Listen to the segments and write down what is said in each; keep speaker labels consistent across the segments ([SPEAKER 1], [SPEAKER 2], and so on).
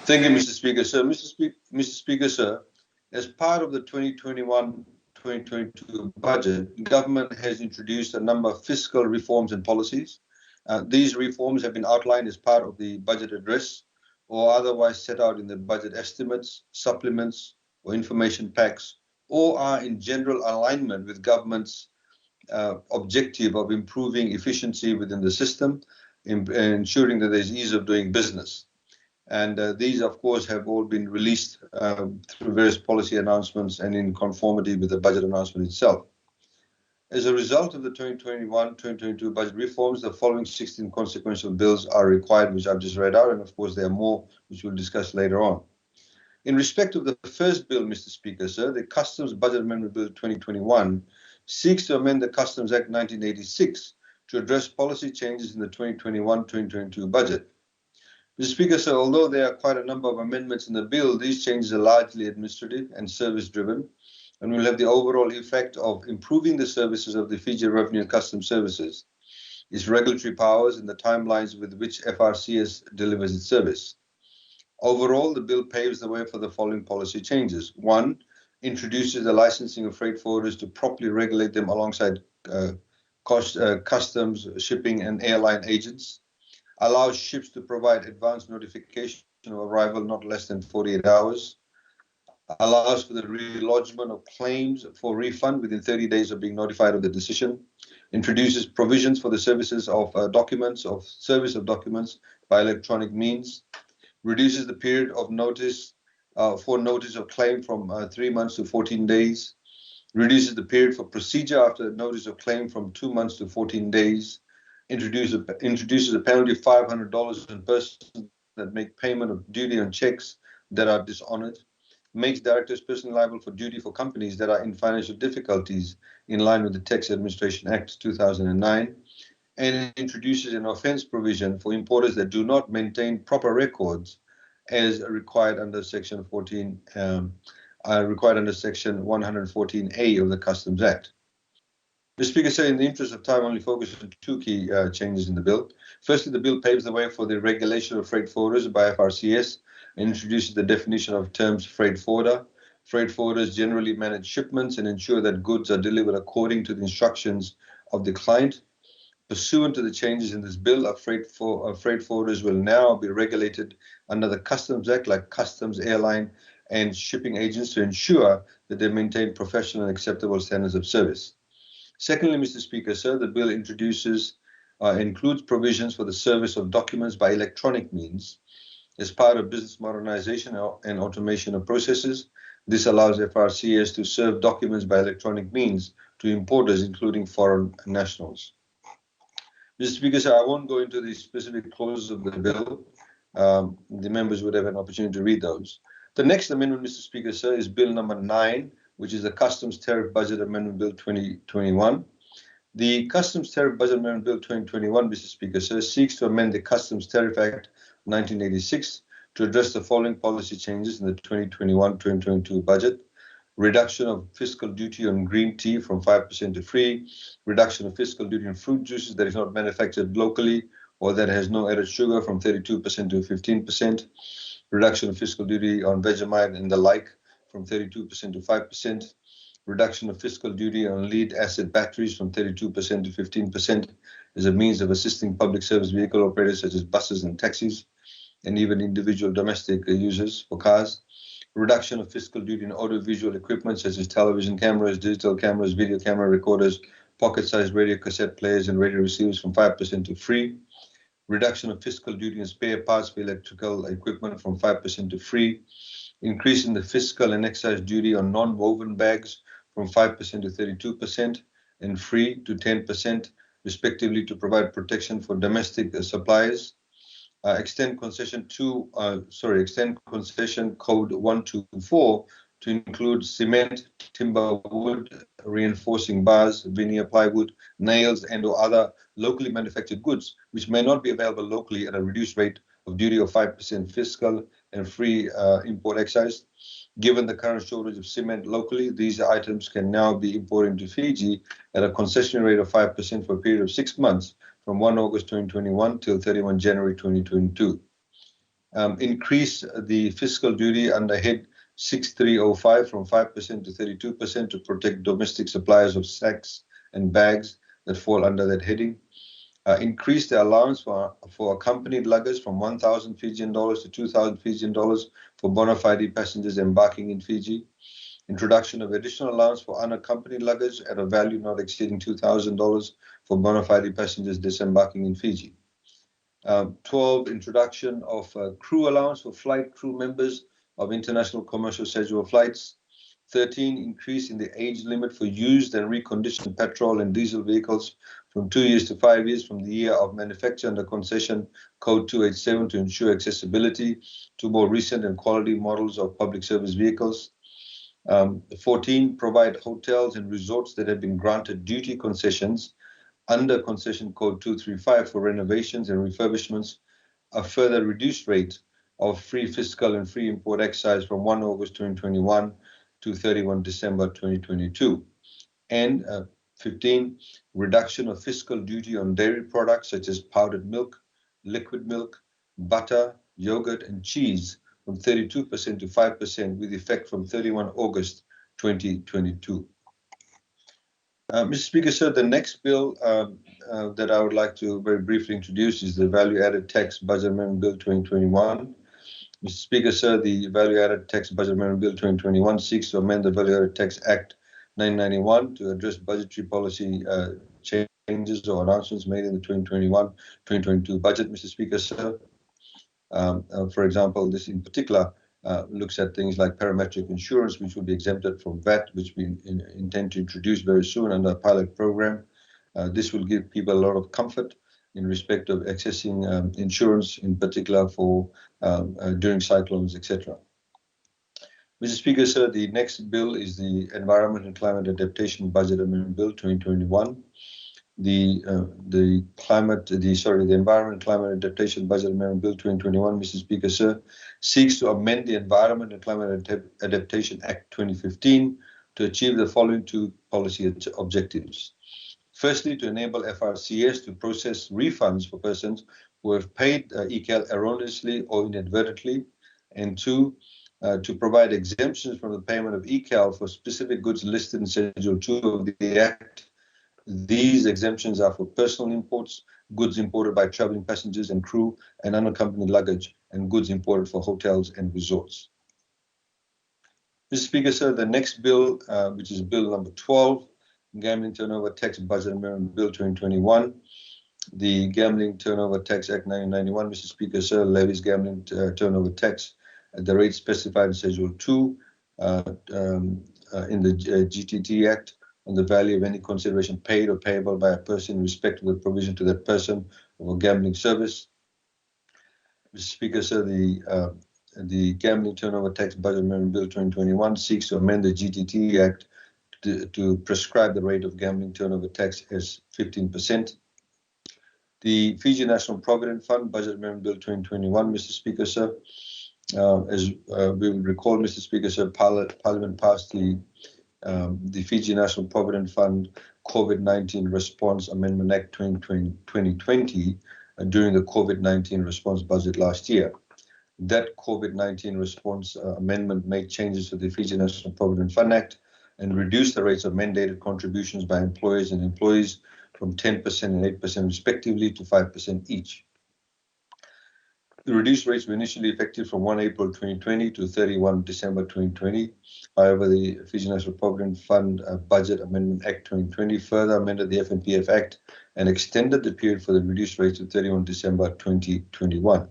[SPEAKER 1] Thank you, Mr. Speaker, sir. Mr. Speaker, sir, as part of the 2021-2022 budget, government has introduced a number of fiscal reforms and policies. These reforms have been outlined as part of the budget address or otherwise set out in the budget estimates, supplements, or information packs, or are in general alignment with government's objective of improving efficiency within the system, ensuring that there's ease of doing business. And these, of course, have all been released through various policy announcements and in conformity with the budget announcement itself. As a result of the 2021-2022 budget reforms, the following 16 consequential bills are required, which I've just read out, and of course there are more which we'll discuss later on. In respect of the first bill, Mr. Speaker, sir, the Customs Budget Amendment Bill 2021 seeks to amend the Customs Act 1986 to address policy changes in the 2021-2022 budget. Mr. Speaker, sir, although there are quite a number of amendments in the bill, these changes are largely administrative and service-driven, and will have the overall effect of improving the services of the Fijian Revenue and Customs Services, its regulatory powers, and the timelines with which FRCS delivers its service. Overall, the bill paves the way for the following policy changes. One, introduces the licensing of freight forwarders to properly regulate them alongside customs, shipping, and airline agents. Allows ships to provide advance notification of arrival not less than 48 hours, allows for the relodgement of claims for refund within 30 days of being notified of the decision, introduces provisions for the services of service of documents by electronic means, reduces the period of notice for notice of claim from 3 months to 14 days, reduces the period for procedure after notice of claim from 2 months to 14 days, introduces a penalty of $500 on persons that make payment of duty on checks that are dishonored, makes directors personally liable for duty for companies that are in financial difficulties in line with the Tax Administration Act 2009, and introduces an offence provision for importers that do not maintain proper records as required under Section 114A of the Customs Act. Mr. Speaker, sir, in the interest of time, I only focus on two key changes in the bill. Firstly, the bill paves the way for the regulation of freight forwarders by FRCS and introduces the definition of terms freight forwarder. Freight forwarders generally manage shipments and ensure that goods are delivered according to the instructions of the client. Pursuant to the changes in this bill, freight forwarders will now be regulated under the Customs Act like customs, airline, and shipping agents to ensure that they maintain professional and acceptable standards of service. Secondly, Mr. Speaker, sir, the bill includes provisions for the service of documents by electronic means. As part of business modernization and automation of processes, this allows FRCS to serve documents by electronic means to importers, including foreign nationals. Mr. Speaker, sir, I won't go into the specific clauses of the bill. The members would have an opportunity to read those. The next amendment, Mr. Speaker, sir, is Bill number 9, which is the Customs Tariff Budget Amendment Bill 2021. The Customs Tariff Budget Amendment Bill 2021, Mr. Speaker, sir, seeks to amend the Customs Tariff Act 1986 to address the following policy changes in the 2021-2022 budget. Reduction of fiscal duty on green tea from 5% to free, reduction of fiscal duty on fruit juices that is not manufactured locally or that has no added sugar from 32% to 15%, reduction of fiscal duty on Vegemite and the like from 32% to 5%, reduction of fiscal duty on lead-acid batteries from 32% to 15% as a means of assisting public service vehicle operators such as buses and taxis, and even individual domestic users for cars. Reduction of fiscal duty on audiovisual equipment such as television cameras, digital cameras, video camera recorders, pocket-sized radio cassette players, and radio receivers from 5% to free. Reduction of fiscal duty on spare parts for electrical equipment from 5% to free. Increasing the fiscal and excise duty on non-woven bags from 5% to 32% and free to 10%, respectively, to provide protection for domestic suppliers. Extend concession code 124 to include cement, timber, wood, reinforcing bars, veneer plywood, nails, and/or other locally manufactured goods, which may not be available locally at a reduced rate of duty of 5% fiscal and free import excise. Given the current shortage of cement locally, these items can now be imported into Fiji at a concession rate of 5% for a period of 6 months from 1 August 2021 till 31 January 2022. increase the fiscal duty under Head 6305 from 5% to 32% to protect domestic suppliers of sacks and bags that fall under that heading. Increase the allowance for accompanied luggage from 1,000 Fijian dollars to 2,000 Fijian dollars for bona fide passengers embarking in Fiji. Introduction of additional allowance for unaccompanied luggage at a value not exceeding $2,000 for bona fide passengers disembarking in Fiji. 12, introduction of crew allowance for flight crew members of international commercial scheduled flights. 13, increase in the age limit for used and reconditioned petrol and diesel vehicles from 2 years to 5 years from the year of manufacture under concession code 287 to ensure accessibility to more recent and quality models of public service vehicles. 14, provide hotels and resorts that have been granted duty concessions under concession code 235 for renovations and refurbishments a further reduced rate of free fiscal and free import excise from 1 August 2021 to 31 December 2022. And 15, reduction of fiscal duty on dairy products such as powdered milk, liquid milk, butter, yogurt, and cheese from 32% to 5% with effect from 31 August 2022. Mr. Speaker, sir, the next bill that I would like to very briefly introduce is the Value Added Tax Budget Amendment Bill 2021. Mr. Speaker, sir, the Value Added Tax Budget Amendment Bill 2021 seeks to amend the Value Added Tax Act 991 to address budgetary policy changes or announcements made in the 2021-2022 budget, Mr. Speaker, sir. For example, this in particular looks at things like parametric insurance, which will be exempted from VAT, which we intend to introduce very soon under a pilot program. This will give people a lot of comfort in respect of accessing insurance, in particular for during cyclones, etc. Mr. Speaker, sir, the next bill is the Environment and Climate Adaptation Budget Amendment Bill 2021. The Environment and Climate Adaptation Budget Amendment Bill 2021, Mr. Speaker, sir, seeks to amend the Environment and Climate Adaptation Act 2015 to achieve the following two policy objectives. Firstly, to enable FRCS to process refunds for persons who have paid ECAL erroneously or inadvertently, and two, to provide exemptions from the payment of ECAL for specific goods listed in Schedule 2 of the Act. These exemptions are for personal imports, goods imported by traveling passengers and crew, and unaccompanied luggage, and goods imported for hotels and resorts. Mr. Speaker, sir, the next bill, which is Bill number 12, Gambling Turnover Tax Budget Amendment Bill 2021. The Gambling Turnover Tax Act 1991, Mr. Speaker, sir, levies gambling turnover tax at the rate specified in Schedule 2 in the GTT Act on the value of any consideration paid or payable by a person in respect of the provision to that person of a gambling service. Mr. Speaker, sir, the Gambling Turnover Tax Budget Amendment Bill 2021 seeks to amend the GTT Act to prescribe the rate of gambling turnover tax as 15%. The Fiji National Provident Fund Budget Amendment Bill 2021, Mr. Speaker, sir. As we will recall, Mr. Speaker, sir, Parliament passed the Fiji National Provident Fund COVID-19 Response Amendment Act 2020 during the COVID-19 response budget last year. That COVID-19 response amendment made changes to the Fiji National Provident Fund Act and reduced the rates of mandated contributions by employers and employees from 10% and 8% respectively to 5% each. The reduced rates were initially effective from 1 April 2020 to 31 December 2020. However, the Fiji National Provident Fund Budget Amendment Act 2020 further amended the FNPF Act and extended the period for the reduced rates to 31 December 2021.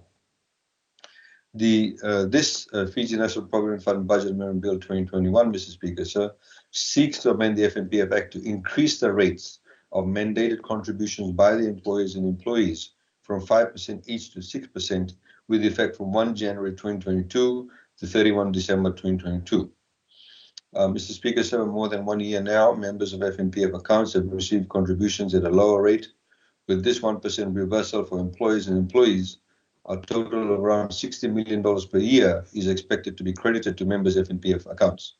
[SPEAKER 1] This Fiji National Provident Fund Budget Amendment Bill 2021, Mr. Speaker, sir, seeks to amend the FNPF Act to increase the rates of mandated contributions by the employers and employees from 5% each to 6% with effect from 1 January 2022 to 31 December 2022. Mr. Speaker, sir, for more than 1 year now, members of FNPF accounts have received contributions at a lower rate. With this 1% reversal for employers and employees, a total of around $60 million per year is expected to be credited to members' FNPF accounts.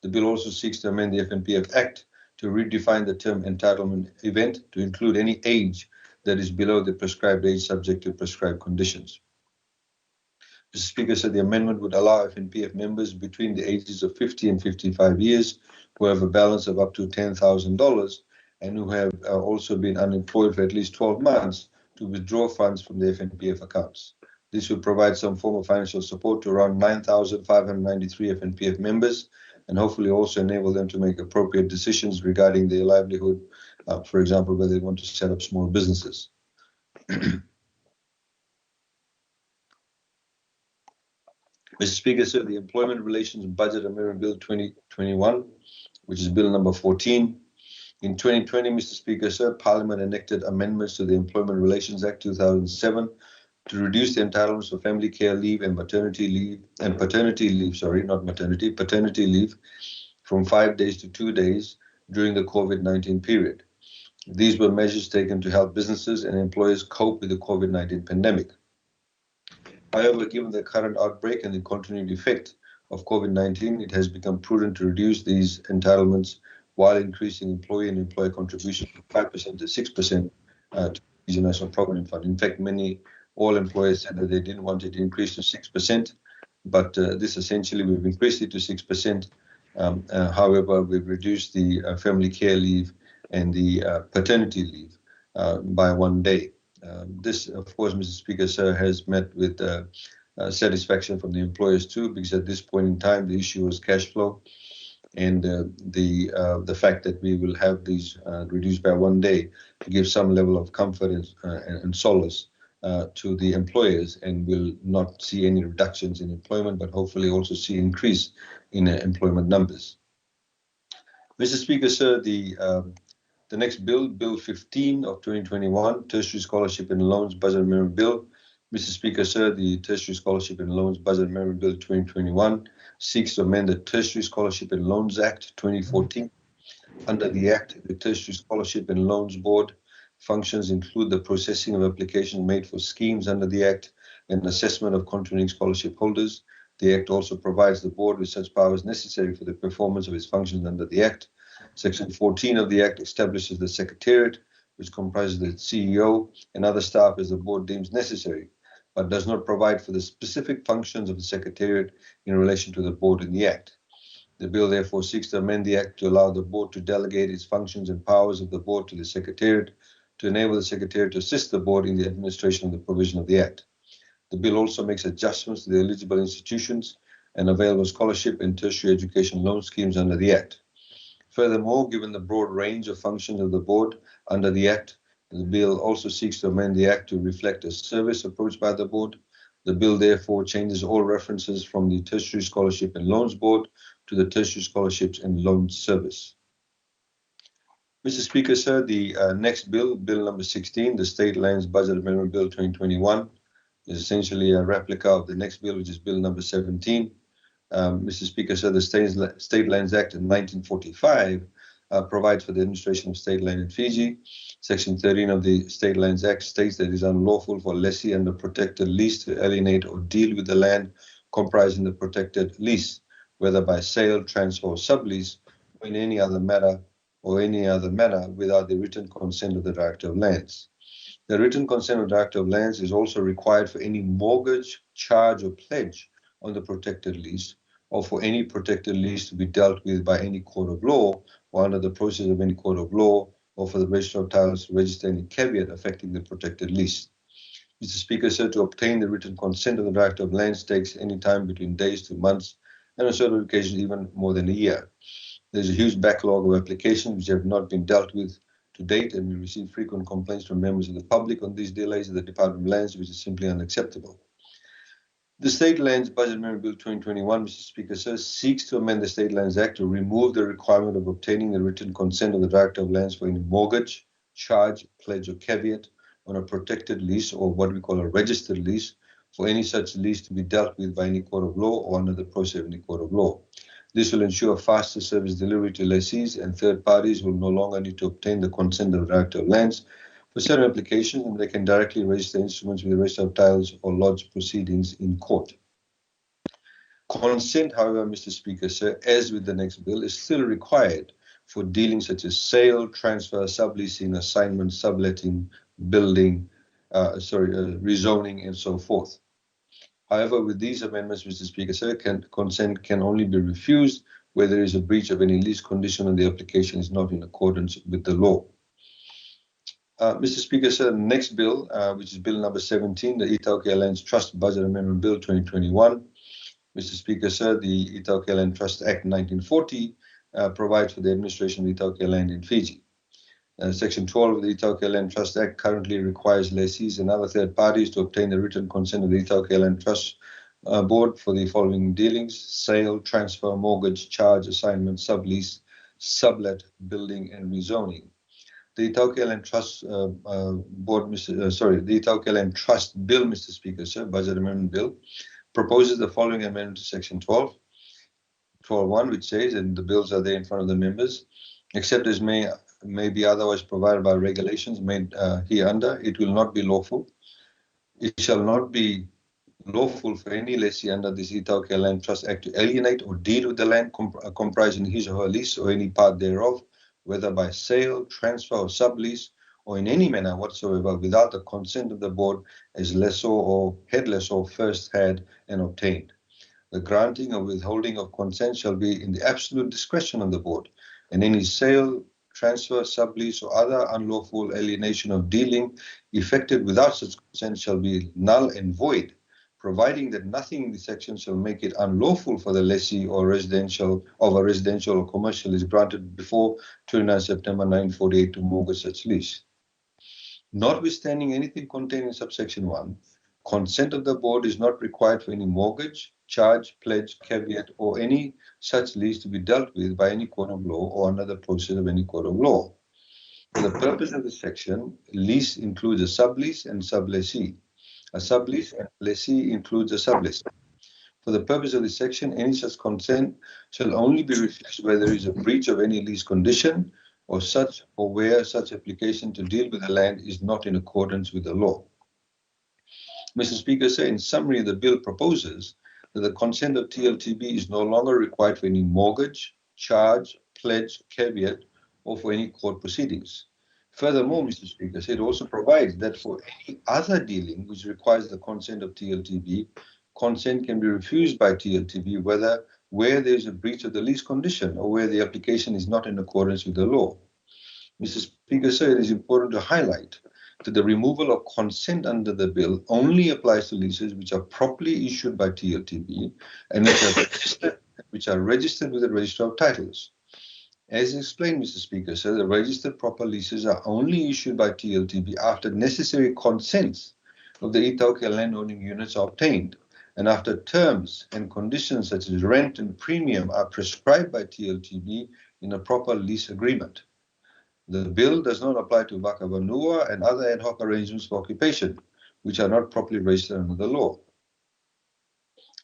[SPEAKER 1] The bill also seeks to amend the FNPF Act to redefine the term entitlement event to include any age that is below the prescribed age subject to prescribed conditions. Mr. Speaker said the amendment would allow FNPF members between the ages of 50 and 55 years who have a balance of up to $10,000 and who have also been unemployed for at least 12 months to withdraw funds from their FNPF accounts. This would provide some form of financial support to around 9,593 FNPF members and hopefully also enable them to make appropriate decisions regarding their livelihood, for example, whether they want to set up small businesses. Mr. Speaker, sir, the Employment Relations Budget Amendment Bill 2021, which is Bill number 14. In 2020, Mr. Speaker, sir, Parliament enacted amendments to the Employment Relations Act 2007 to reduce the entitlements for family care leave and paternity leave, paternity leave from 5 days to 2 days during the COVID-19 period. These were measures taken to help businesses and employers cope with the COVID-19 pandemic. However, given the current outbreak and the continued effect of COVID-19, it has become prudent to reduce these entitlements while increasing employee and employer contributions from 5% to 6% to the National Provident Fund. In fact, all employers said that they didn't want it increased to 6%, but this essentially we've increased it to 6%. However, we've reduced the family care leave and the paternity leave by 1 day. This, of course, Mr. Speaker, sir, has met with satisfaction from the employers too, because at this point in time, the issue was cash flow, and the fact that we will have these reduced by 1 day to give some level of comfort and solace to the employers, and will not see any reductions in employment, but hopefully also see increase in employment numbers. Mr. Speaker, sir, the next bill, Bill 15 of 2021, Tertiary Scholarship and Loans Budget Amendment Bill. Mr. Speaker, sir, the Tertiary Scholarship and Loans Budget Amendment Bill 2021 seeks to amend the Tertiary Scholarship and Loans Act 2014. Under the Act, the Tertiary Scholarship and Loans Board functions include the processing of applications made for schemes under the Act and assessment of continuing scholarship holders. The Act also provides the board with such powers necessary for the performance of its functions under the Act. Section 14 of the Act establishes the Secretariat, which comprises the CEO and other staff as the board deems necessary, but does not provide for the specific functions of the Secretariat in relation to the board in the Act. The bill therefore seeks to amend the Act to allow the board to delegate its functions and powers of the board to the Secretariat, to enable the Secretariat to assist the board in the administration of the provision of the Act. The bill also makes adjustments to the eligible institutions and available scholarship and tertiary education loan schemes under the Act. Furthermore, given the broad range of functions of the board under the Act, the bill also seeks to amend the Act to reflect a service approach by the board. The bill therefore changes all references from the Tertiary Scholarship and Loans Board to the Tertiary Scholarships and Loans Service. Mr. Speaker, sir, the next bill, Bill number 16, the State Lands Budget Amendment Bill 2021, is essentially a replica of the next bill, which is Bill number 17. Mr. Speaker, sir, the State Lands Act in 1945 provides for the administration of state land in Fiji. Section 13 of the State Lands Act states that it is unlawful for a lessee under protected lease to alienate or deal with the land comprising the protected lease, whether by sale, transfer, or sublease, or in any other manner without the written consent of the Director of Lands. The written consent of the Director of Lands is also required for any mortgage, charge, or pledge on the protected lease, or for any protected lease to be dealt with by any court of law or under the process of any court of law, or for the Registrar of Titles to register any caveat affecting the protected lease. Mr. Speaker, sir, to obtain the written consent of the Director of Lands takes any time between days to months, and on certain occasions even more than a year. There's a huge backlog of applications which have not been dealt with to date, and we receive frequent complaints from members of the public on these delays at the Department of Lands, which is simply unacceptable. The State Lands Budget Amendment Bill 2021, Mr. Speaker, sir, seeks to amend the State Lands Act to remove the requirement of obtaining the written consent of the Director of Lands for any mortgage, charge, pledge, or caveat on a protected lease, or what we call a registered lease, for any such lease to be dealt with by any court of law or under the process of any court of law. This will ensure faster service delivery to lessees, and third parties will no longer need to obtain the consent of the Director of Lands for certain applications, and they can directly register instruments with the Registrar of Titles or lodge proceedings in court. Consent, however, Mr. Speaker, sir, as with the next bill, is still required for dealings such as sale, transfer, subleasing, assignment, subletting, building, rezoning, and so forth. However, with these amendments, Mr. Speaker, sir, consent can only be refused where there is a breach of any lease condition and the application is not in accordance with the law. Mr. Speaker, sir, the next bill, which is Bill number 17, the Itaukei Airlines Trust Budget Amendment Bill 2021. Mr. Speaker, sir, the Itaukei Land Trust Act 1940 provides for the administration of Itaukei land in Fiji. Section 12 of the Itaukei Land Trust Act currently requires lessees and other third parties to obtain the written consent of the Itaukei Land Trust Board for the following dealings: sale, transfer, mortgage, charge, assignment, sublease, sublet, building, and rezoning. The Itaukei Land Trust Board, the Itaukei Land Trust Bill, Mr. Speaker, sir, Budget Amendment Bill, proposes the following amendment to Section 12.1, which says, and the bills are there in front of the members, except as may be otherwise provided by regulations made hereunder, it will not be lawful. It shall not be lawful for any lessee under this Itaukei Land Trust Act to alienate or deal with the land comprising his or her lease or any part thereof, whether by sale, transfer, or sublease, or in any manner whatsoever, without the consent of the board as lessor or head lessor first had and obtained. The granting or withholding of consent shall be in the absolute discretion of the board, and any sale, transfer, sublease, or other unlawful alienation of dealing effected without such consent shall be null and void, providing that nothing in this section shall make it unlawful for the lessee or residential or commercial is granted before 29 September 1948 to mortgage such lease. Notwithstanding anything contained in subsection 1, consent of the board is not required for any mortgage, charge, pledge, caveat, or any such lease to be dealt with by any court of law or under the process of any court of law. For the purpose of this section, lease includes a sublease and sublessee. A sublease and lessee includes a sublessee. For the purpose of this section, any such consent shall only be refused where there is a breach of any lease condition or where such application to deal with the land is not in accordance with the law. Mr. Speaker, sir, in summary, the bill proposes that the consent of TLTB is no longer required for any mortgage, charge, pledge, caveat, or for any court proceedings. Furthermore, Mr. Speaker, it also provides that for any other dealing which requires the consent of TLTB, consent can be refused by TLTB where there is a breach of the lease condition or where the application is not in accordance with the law. Mr. Speaker, sir, it is important to highlight that the removal of consent under the bill only applies to leases which are properly issued by TLTB and which are registered with the Register of Titles. As explained, Mr. Speaker, sir, the registered proper leases are only issued by TLTB after necessary consents of the Itaukei landowning units are obtained, and after terms and conditions such as rent and premium are prescribed by TLTB in a proper lease agreement. The bill does not apply to Waka Vanua and other ad hoc arrangements for occupation, which are not properly registered under the law.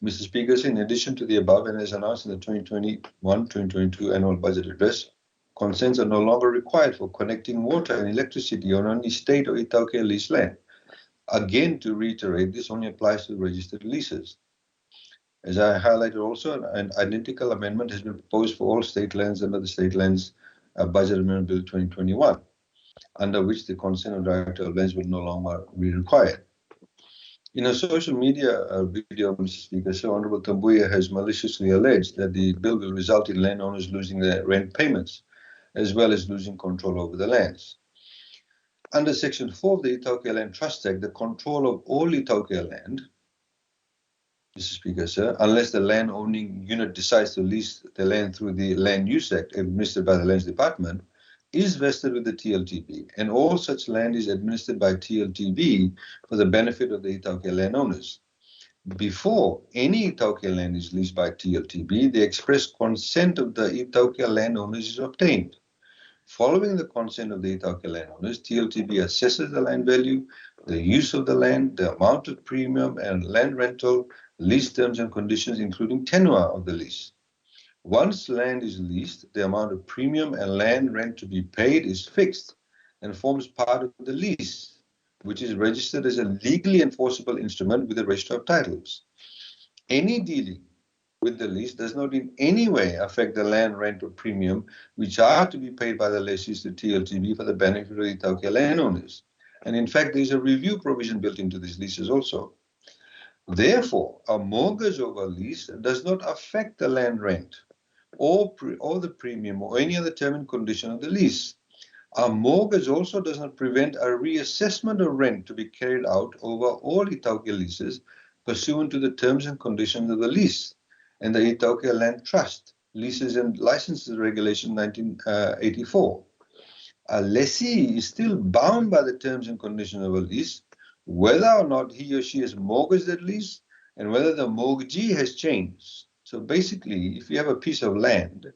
[SPEAKER 1] Mr. Speaker, in addition to the above, and as announced in the 2021-2022 annual budget address, consents are no longer required for connecting water and electricity on any state or Itaukei leased land. Again, to reiterate, this only applies to registered leases. As I highlighted also, an identical amendment has been proposed for all state lands under the State Lands Budget Amendment Bill 2021, under which the consent of Director of Lands will no longer be required. In a social media video, Mr. Speaker, Sir Honorable Tambuya has maliciously alleged that the bill will result in landowners losing their rent payments, as well as losing control over the lands. Under Section 4 of the Itaukei Land Trust Act, the control of all Itaukei land, Mr. Speaker, sir, unless the land owning unit decides to lease the land through the Land Use Act administered by the Lands Department, is vested with the TLTB, and all such land is administered by TLTB for the benefit of the Itaukei landowners. Before any Itaukei land is leased by TLTB, the express consent of the Itaukei landowners is obtained. Following the consent of the Itaukei landowners, TLTB assesses the land value, the use of the land, the amount of premium and land rental, lease terms and conditions, including tenure of the lease. Once land is leased, the amount of premium and land rent to be paid is fixed and forms part of the lease, which is registered as a legally enforceable instrument with the Register of Titles. Any dealing with the lease does not in any way affect the land rent or premium, which are to be paid by the lessees to TLTB for the benefit of the Itaukei landowners. And in fact, there is a review provision built into these leases also. Therefore, a mortgage over lease does not affect the land rent or the premium or any other term and condition of the lease. A mortgage also does not prevent a reassessment of rent to be carried out over all Itaukia leases pursuant to the terms and conditions of the lease and the Itaukia Land Trust Leases and Licenses Regulation 1984. A lessee is still bound by the terms and conditions of a lease, whether or not he or she has mortgaged that lease and whether the mortgagee has changed. So basically, if you have a piece of land,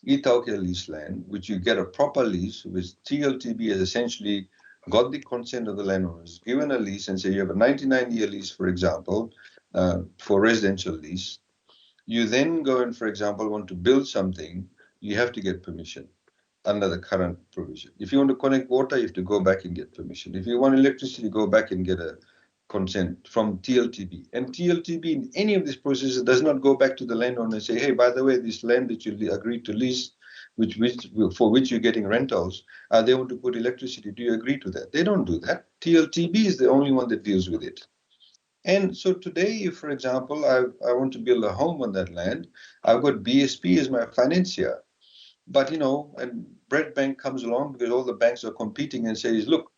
[SPEAKER 1] Itaukia lease land, which you get a proper lease, which TLTB has essentially got the consent of the landowners, given a lease, and say you have a 99-year lease, for example, for residential lease. You then go and, for example, want to build something, you have to get permission under the current provision. If you want to connect water, you have to go back and get permission. If you want electricity, go back and get a consent from TLTB. And TLTB in any of these processes does not go back to the landowner and say, hey, by the way, this land that you agreed to lease, for which you're getting rentals, they want to put electricity. Do you agree to that? They don't do that. TLTB is the only one that deals with it. And so today, if, for example, I want to build a home on that land, I've got BSP as my financier. But, and Bread Bank comes along because all the banks are competing and says, look,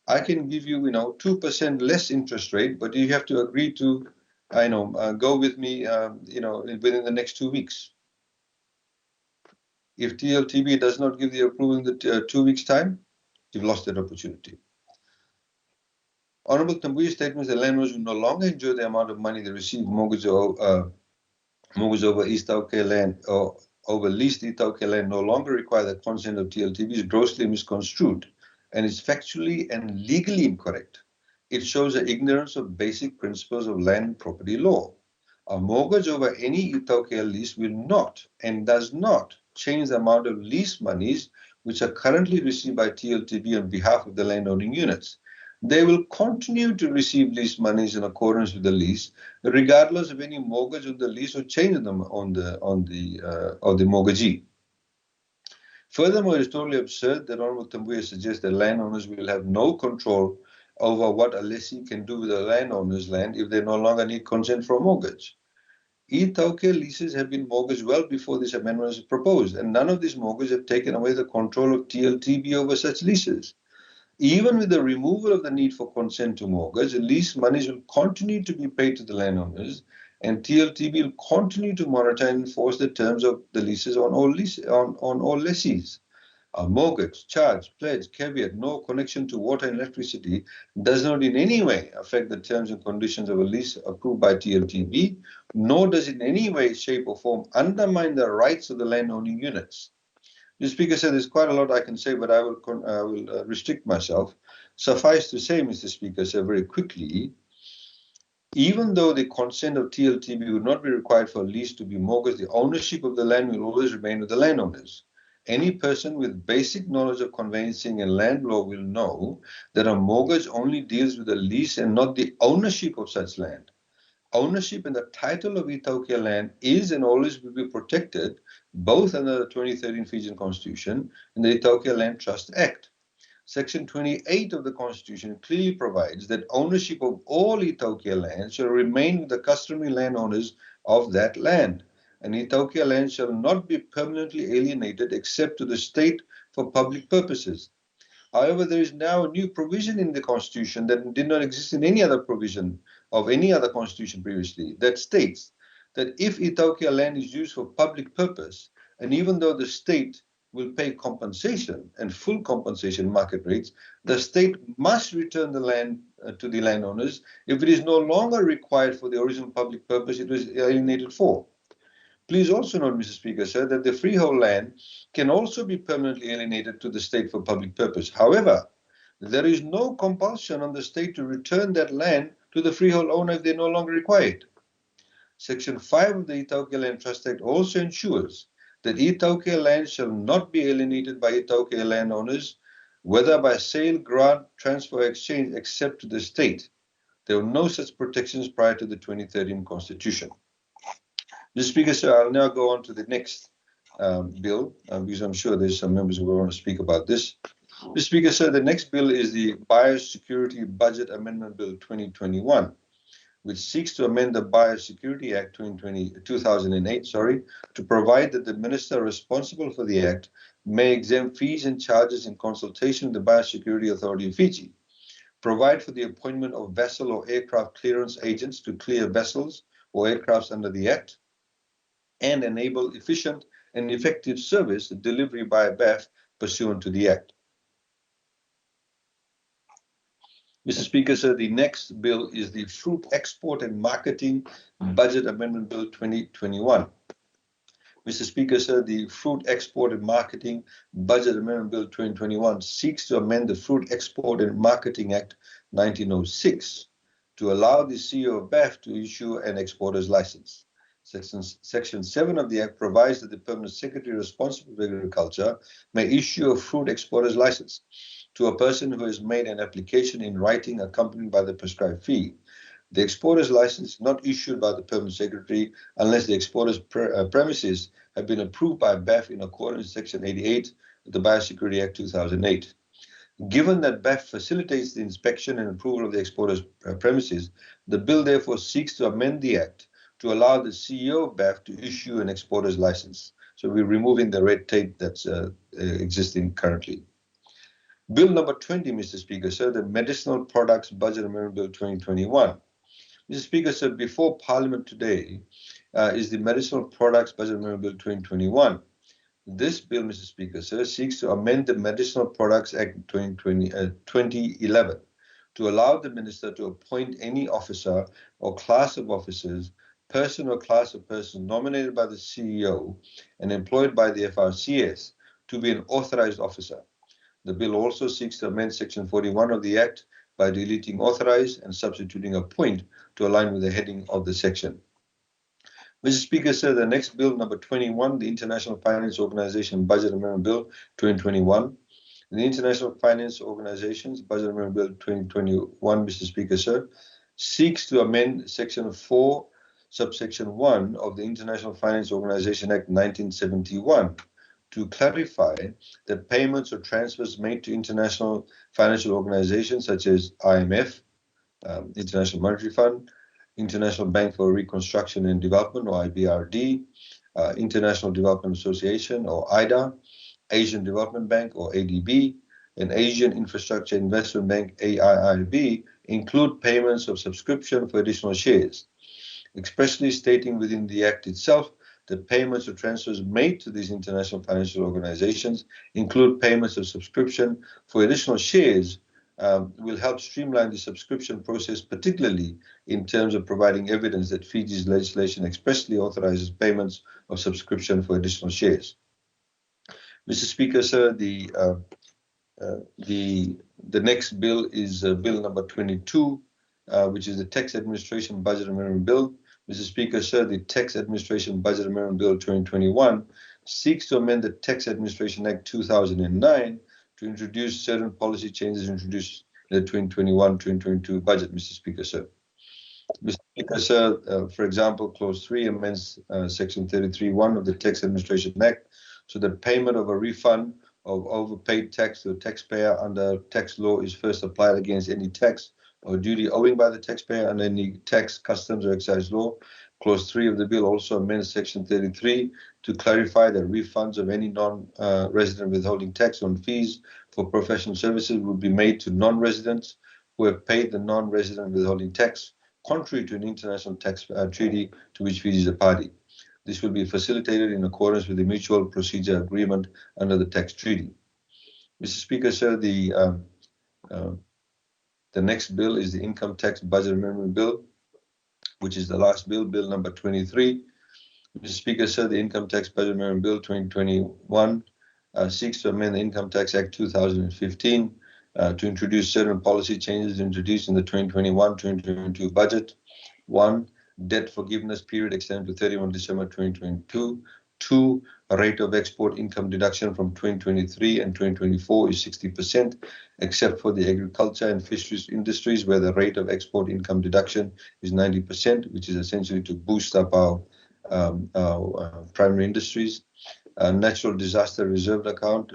[SPEAKER 1] I can give you, 2% less interest rate, but you have to agree to, go with me, within the next 2 weeks. If TLTB does not give the approval in the 2 weeks' time, you've lost that opportunity. Honorable Tambui's statements that landlords will no longer enjoy the amount of money they receive mortgage over East Tauke land or over leased Itauke land no longer require the consent of TLTB is grossly misconstrued and is factually and legally incorrect. It shows an ignorance of basic principles of land property law. A mortgage over any Itauke lease will not and does not change the amount of lease monies which are currently received by TLTB on behalf of the landowning units. They will continue to receive lease monies in accordance with the lease, regardless of any mortgage on the lease or change in them on the mortgagee. Furthermore, it is totally absurd that Honorable Tambuia suggests that landowners will have no control over what a lessee can do with a landowner's land if they no longer need consent for a mortgage. Itauke leases have been mortgaged well before this amendment was proposed, and none of these mortgages have taken away the control of TLTB over such leases. Even with the removal of the need for consent to mortgage, lease monies will continue to be paid to the landowners, and TLTB will continue to monitor and enforce the terms of the leases on all lessees. A mortgage, charge, pledge, caveat, no connection to water and electricity does not in any way affect the terms and conditions of a lease approved by TLTB, nor does it in any way, shape, or form undermine the rights of the landowning units. The Speaker said there's quite a lot I can say, but I will restrict myself. Suffice to say, Mr. Speaker said very quickly, even though the consent of TLTB would not be required for a lease to be mortgaged, the ownership of the land will always remain with the landowners. Any person with basic knowledge of conveyancing and land law will know that a mortgage only deals with the lease and not the ownership of such land. Ownership and the title of Itaukia land is and always will be protected both under the 2013 Fijian Constitution and the Itaukia Land Trust Act. Section 28 of the Constitution clearly provides that ownership of all Itaukia land shall remain with the customary landowners of that land, and Itaukia land shall not be permanently alienated except to the state for public purposes. However, there is now a new provision in the Constitution that did not exist in any other provision of any other Constitution previously that states that if Itaukia land is used for public purpose, and even though the state will pay compensation and full compensation market rates, the state must return the land to the landowners if it is no longer required for the original public purpose it was alienated for. Please also note, Mr. Speaker, sir, that the freehold land can also be permanently alienated to the state for public purpose. However, there is no compulsion on the state to return that land to the freehold owner if they no longer require it. Section 5 of the Itaukia Land Trust Act also ensures that Itaukia land shall not be alienated by Itaukia landowners, whether by sale, grant, transfer, or exchange, except to the state. There were no such protections prior to the 2013 Constitution. Mr. Speaker, sir, I'll now go on to the next bill, because I'm sure there's some members who will want to speak about this. Mr. Speaker, sir, the next bill is the Biosecurity Budget Amendment Bill 2021, which seeks to amend the Biosecurity Act 2008, to provide that the minister responsible for the act may exempt fees and charges in consultation with the Biosecurity Authority of Fiji, provide for the appointment of vessel or aircraft clearance agents to clear vessels or aircrafts under the act, and enable efficient and effective service delivery by BAF pursuant to the act. Mr. Speaker, sir, the next bill is the Fruit Export and Marketing Budget Amendment Bill 2021. Mr. Speaker, sir, the Fruit Export and Marketing Budget Amendment Bill 2021 seeks to amend the Fruit Export and Marketing Act 1906 to allow the CEO of BAF to issue an exporter's license. Section 7 of the Act provides that the Permanent Secretary responsible for agriculture may issue a fruit exporter's license to a person who has made an application in writing accompanied by the prescribed fee. The exporter's license is not issued by the Permanent Secretary unless the exporter's premises have been approved by BAF in accordance with Section 88 of the Biosecurity Act 2008. Given that BAF facilitates the inspection and approval of the exporter's premises, the bill therefore seeks to amend the Act to allow the CEO of BAF to issue an exporter's license. So we're removing the red tape that's existing currently. Bill number 20, Mr. Speaker, sir, the Medicinal Products Budget Amendment Bill 2021. Mr. Speaker, sir, before Parliament today is the Medicinal Products Budget Amendment Bill 2021. This bill, Mr. Speaker, sir, seeks to amend the Medicinal Products Act 2011 to allow the Minister to appoint any officer or class of officers, person or class of persons nominated by the CEO and employed by the FRCS to be an authorized officer. The bill also seeks to amend Section 41 of the Act by deleting authorized and substituting appoint to align with the heading of the section. Mr. Speaker, sir, the next bill, number 21, the International Finance Organization Budget Amendment Bill 2021. The International Finance Organization's Budget Amendment Bill 2021, Mr. Speaker, sir, seeks to amend Section 4, subsection 1 of the International Finance Organization Act 1971 to clarify that payments or transfers made to international financial organizations such as IMF, International Monetary Fund, International Bank for Reconstruction and Development, or IBRD, International Development Association, or IDA, Asian Development Bank, or ADB, and Asian Infrastructure Investment Bank, AIIB, include payments of subscription for additional shares, expressly stating within the Act itself that payments or transfers made to these international financial organizations include payments of subscription for additional shares will help streamline the subscription process, particularly in terms of providing evidence that Fiji's legislation expressly authorizes payments of subscription for additional shares. Mr. Speaker, sir, the next bill is bill number 22, which is the Tax Administration Budget Amendment Bill. Mr. Speaker, sir, the Tax Administration Budget Amendment Bill 2021 seeks to amend the Tax Administration Act 2009 to introduce certain policy changes introduced in the 2021-2022 budget, Mr. Speaker, sir. Mr. Speaker, sir, for example, Clause 3 amends Section 33(1) of the Tax Administration Act so that payment of a refund of overpaid tax to a taxpayer under tax law is first applied against any tax or duty owing by the taxpayer under any tax, customs, or excise law. Clause 3 of the bill also amends Section 33 to clarify that refunds of any non-resident withholding tax on fees for professional services would be made to non-residents who have paid the non-resident withholding tax, contrary to an international tax treaty to which Fiji is a party. This will be facilitated in accordance with the Mutual Procedure Agreement under the tax treaty. Mr. Speaker, sir, the next bill is the Income Tax Budget Amendment Bill, which is the last bill, bill number 23. Mr. Speaker, sir, the Income Tax Budget Amendment Bill 2021 seeks to amend the Income Tax Act 2015 to introduce certain policy changes introduced in the 2021-2022 budget. 1, debt forgiveness period extended to 31 December 2022. 2, rate of export income deduction from 2023 and 2024 is 60%, except for the agriculture and fisheries industries where the rate of export income deduction is 90%, which is essentially to boost up our primary industries. Natural disaster reserve account.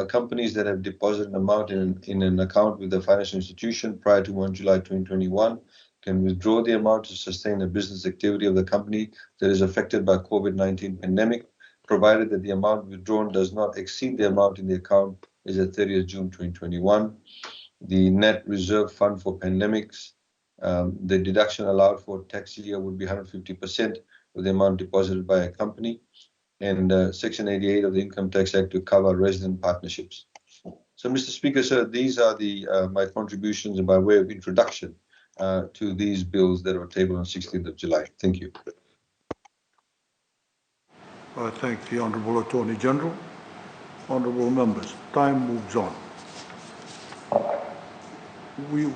[SPEAKER 1] Companies that have deposited an amount in an account with the financial institution prior to 1 July 2021 can withdraw the amount to sustain the business activity of the company that is affected by COVID-19 pandemic, provided that the amount withdrawn does not exceed the amount in the account is at 30th June 2021. The net reserve fund for pandemics, the deduction allowed for tax year would be 150% of the amount deposited by a company, and Section 88 of the Income Tax Act to cover resident partnerships. So, Mr. Speaker, sir, these are my contributions by way of introduction to these bills that were tabled on 16th of July. Thank you.
[SPEAKER 2] I thank the Honourable Attorney General. Honourable members, time moves on. We